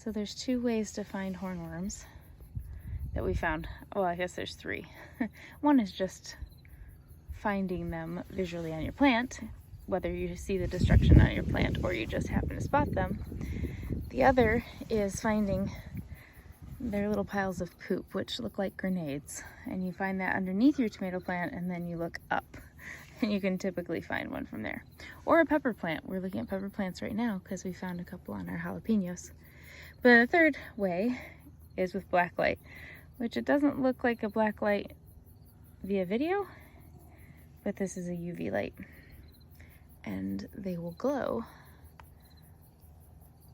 So there's two ways to find hornworms that we found. Well, I guess there's three. One is just finding them visually on your plant, whether you see the destruction on your plant or you just happen to spot them. The other is finding their little piles of poop, which look like grenades. And you find that underneath your tomato plant, and then you look up and you can typically find one from there. Or a pepper plant. We're looking at pepper plants right now because we found a couple on our jalapenos. But the third way is with black light, which it doesn't look like a black light via video, but this is a UV light. And they will glow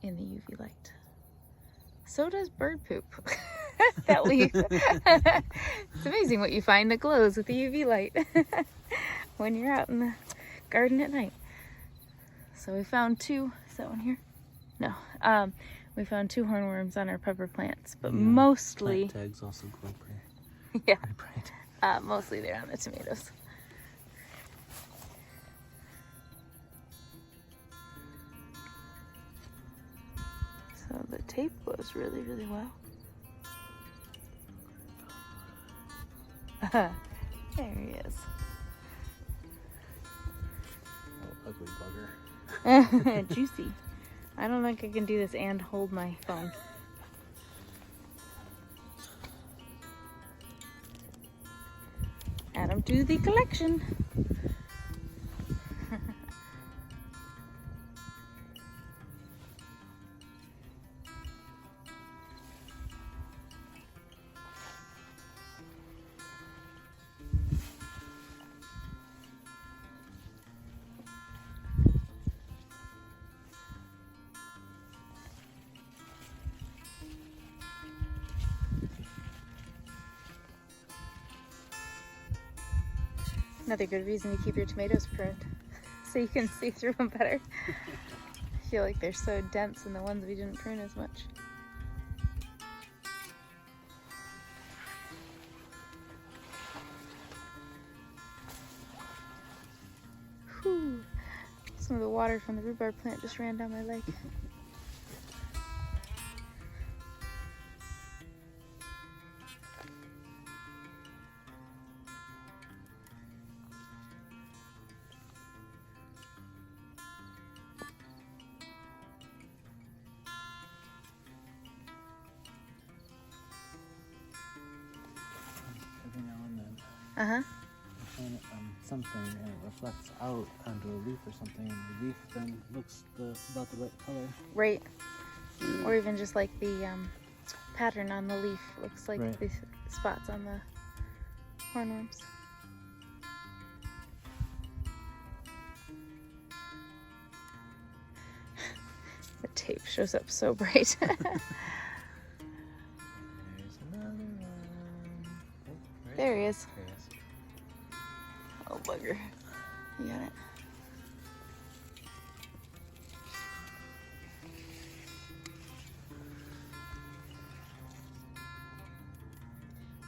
in the UV light. So does bird poop. That leaf. It's amazing what you find that glows with the UV light when you're out in the garden at night. So we found two. Is that one here? No. We found two hornworms on our pepper plants, but mostly. Plant tags also glow pretty. Yeah. Pretty bright. Mostly they're on the tomatoes. So the tape glows really, really well. There he is. Oh, ugly bugger. Juicy. I don't think I can do this and hold my phone. Add them to the collection. Another good reason to keep your tomatoes pruned, so you can see through them better. I feel like they're so dense in the ones we didn't prune as much. Whew. Some of the water from the rhubarb plant just ran down my leg. Every now and then, Uh-huh. you find it on something and it reflects out onto a leaf or something, and the leaf then looks about the right color. Right. Or even just like the pattern on the leaf looks like Right. the spots on the hornworms. The tape shows up so bright. There's another one. Oh, right. There he is. There he is. Oh, bugger. You got it.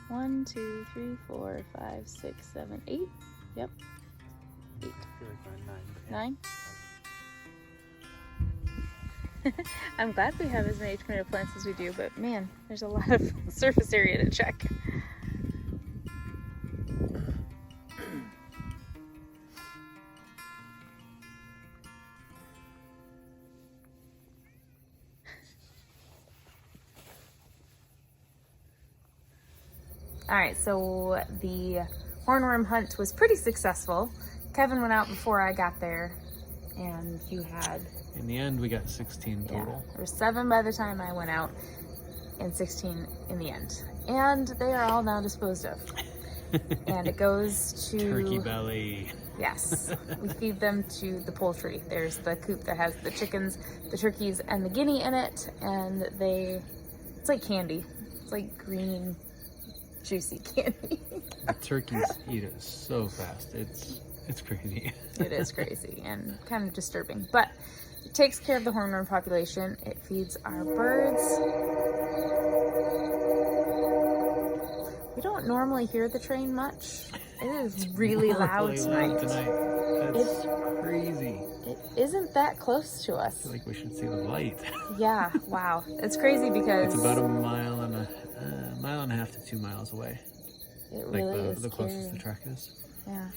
One, two, three, 4, 5, 6, 7, 8. Yep. 8. I feel like we're on 9. But yeah. 9. I'm glad we have as many tomato plants as we do, but man, there's a lot of surface area to check. All right, so the hornworm hunt was pretty successful. Kevin went out before I got there, and you had... In the end, we got 16 total. Yeah, there were 7 by the time I went out, and 16 in the end. And they are all now disposed of. And it goes to... Turkey belly. Yes, we feed them to the poultry. There's the coop that has the chickens, the turkeys, and the guinea in it, and it's like candy. It's like green, juicy candy. The turkeys eat it so fast. It's crazy. It is crazy and kind of disturbing, but it takes care of the hornworm population. It feeds our birds. We don't normally hear the train much. It is really loud Really loud tonight. tonight. That's crazy. It isn't that close to I us. feel like we should see the light. Yeah, wow. It's crazy because It's about a mile and a half to 2 miles away. it Like really is the closest scary. the track is. Yeah.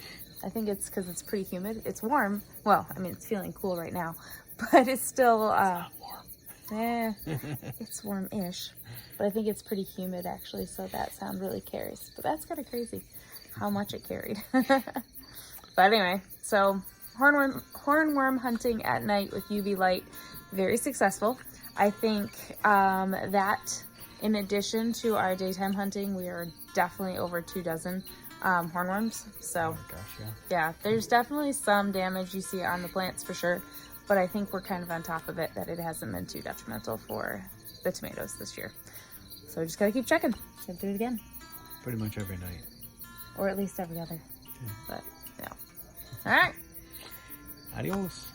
I think it's because it's pretty humid. It's warm. Well, I mean, it's feeling cool right now, but it's still, Warm. it's warm-ish. But I think it's pretty humid actually, so that sound really carries. But that's kind of crazy how much it carried. But anyway, so hornworm hunting at night with UV light, very successful. I think that in addition to our daytime hunting, we are definitely over 24 hornworms. So Oh my gosh, yeah, there's definitely some damage you see on the plants for sure. But I think we're kind of on top of it, that it hasn't been too detrimental for the tomatoes this year. So we just gotta keep checking. Gotta do it again. Pretty much every night. Or at least every other. Okay. But yeah. All right. Adios.